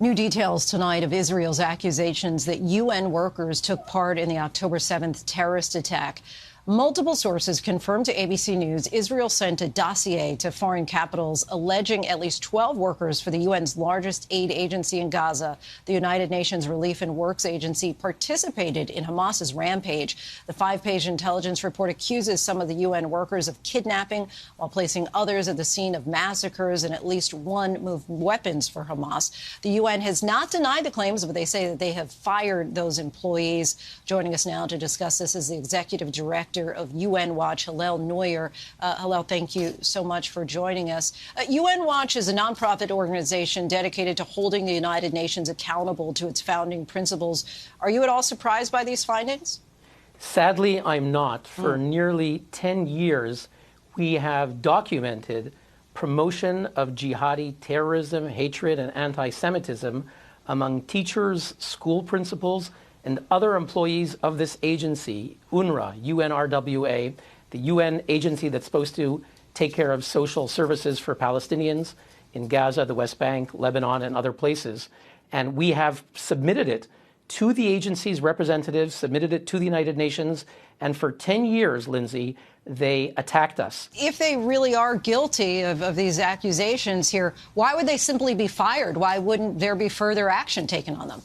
New details tonight of Israel's accusations that UN workers took part in the October 7th terrorist attack. Multiple sources confirmed to ABC News Israel sent a dossier to foreign capitals alleging at least 12 workers for the UN's largest aid agency in Gaza, the United Nations Relief and Works Agency, participated in Hamas's rampage. The 5-page intelligence report accuses some of the UN workers of kidnapping while placing others at the scene of massacres, and at least one moved weapons for Hamas. The UN has not denied the claims, but they say that they have fired those employees. Joining us now to discuss this is the executive director of UN Watch, Hillel Neuer. Hillel, thank you so much for joining us. UN Watch is a nonprofit organization dedicated to holding the United Nations accountable to its founding principles. Are you at all surprised by these findings? Sadly, I'm not. For nearly 10 years, we have documented promotion of jihadi terrorism, hatred, and anti-Semitism among teachers, school principals, and other employees of this agency, UNRWA, UNRWA, the UN agency that's supposed to take care of social services for Palestinians in Gaza, the West Bank, Lebanon, and other places. And we have submitted it to the agency's representatives, submitted it to the United Nations, and for 10 years, Lindsay, they attacked us. If they really are guilty of these accusations here, why would they simply be fired? Why wouldn't there be further action taken on them?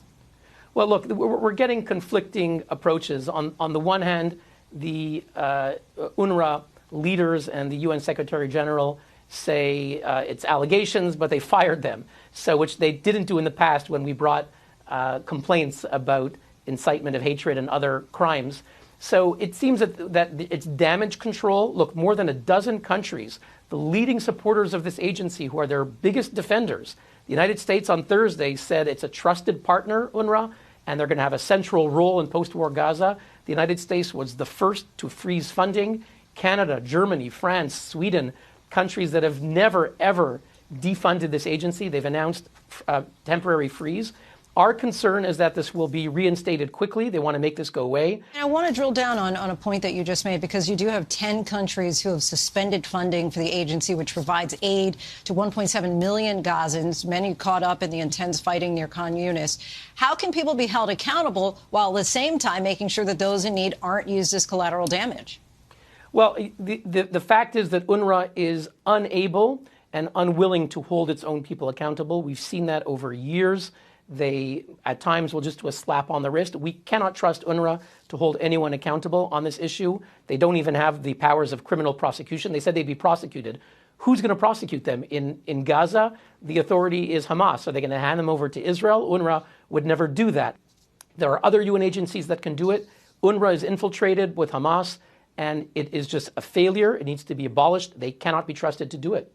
Well, look, we're getting conflicting approaches. On the one hand, the UNRWA leaders and the UN Secretary General say it's allegations, but they fired them, so which they didn't do in the past when we brought complaints about incitement of hatred and other crimes. So it seems that it's damage control. Look, more than a dozen countries, the leading supporters of this agency, who are their biggest defenders, the United States on Thursday said it's a trusted partner, UNRWA, and they're going to have a central role in post-war Gaza. The United States was the first to freeze funding. Canada, Germany, France, Sweden, countries that have never, ever defunded this agency, they've announced temporary freeze. Our concern is that this will be reinstated quickly. They want to make this go away. And I want to drill down on a point that you just made, because you do have 10 countries who have suspended funding for the agency, which provides aid to 1.7 million Gazans, many caught up in the intense fighting near Khan Yunis. How can people be held accountable while at the same time making sure that those in need aren't used as collateral damage? Well, the fact is that UNRWA is unable and unwilling to hold its own people accountable. We've seen that over years. They, at times, will just do a slap on the wrist. We cannot trust UNRWA to hold anyone accountable on this issue. They don't even have the powers of criminal prosecution. They said they'd be prosecuted. Who's going to prosecute them? In Gaza, the authority is Hamas. Are they going to hand them over to Israel? UNRWA would never do that. There are other UN agencies that can do it. UNRWA is infiltrated with Hamas, and it is just a failure. It needs to be abolished. They cannot be trusted to do it.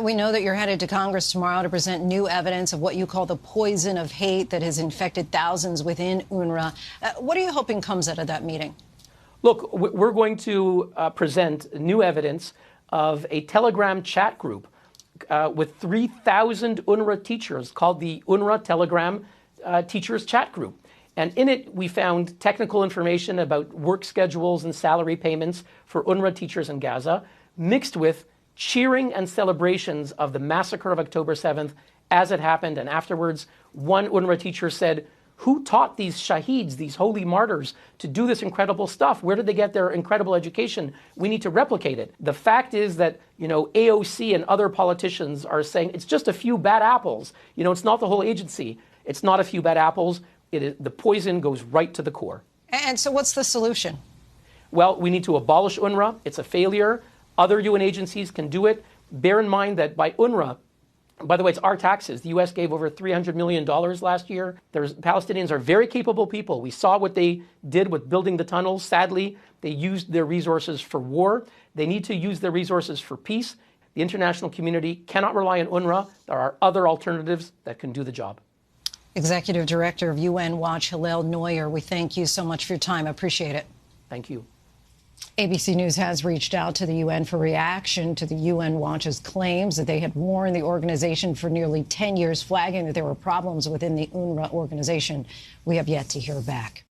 We know that you're headed to Congress tomorrow to present new evidence of what you call the poison of hate that has infected thousands within UNRWA. What are you hoping comes out of that meeting? Look, we're going to present new evidence of a Telegram chat group with 3,000 UNRWA teachers called the UNRWA Telegram Teachers Chat Group. And in it, we found technical information about work schedules and salary payments for UNRWA teachers in Gaza, mixed with cheering and celebrations of the massacre of October 7th as it happened. And afterwards, one UNRWA teacher said, who taught these shaheeds, these holy martyrs, to do this incredible stuff? Where did they get their incredible education? We need to replicate it. The fact is that, AOC and other politicians are saying it's just a few bad apples. It's not the whole agency. It's not a few bad apples. The poison goes right to the core. And so what's the solution? Well, we need to abolish UNRWA. It's a failure. Other UN agencies can do it. Bear in mind that by UNRWA, by the way, it's our taxes. The U.S. gave over $300 million last year. Palestinians are very capable people. We saw what they did with building the tunnels. Sadly, they used their resources for war. They need to use their resources for peace. The international community cannot rely on UNRWA. There are other alternatives that can do the job. Executive Director of UN Watch, Hillel Neuer, we thank you so much for your time. I appreciate it. Thank you. ABC News has reached out to the UN for reaction to the UN Watch's claims that they had warned the organization for nearly 10 years, flagging that there were problems within the UNRWA organization. We have yet to hear back.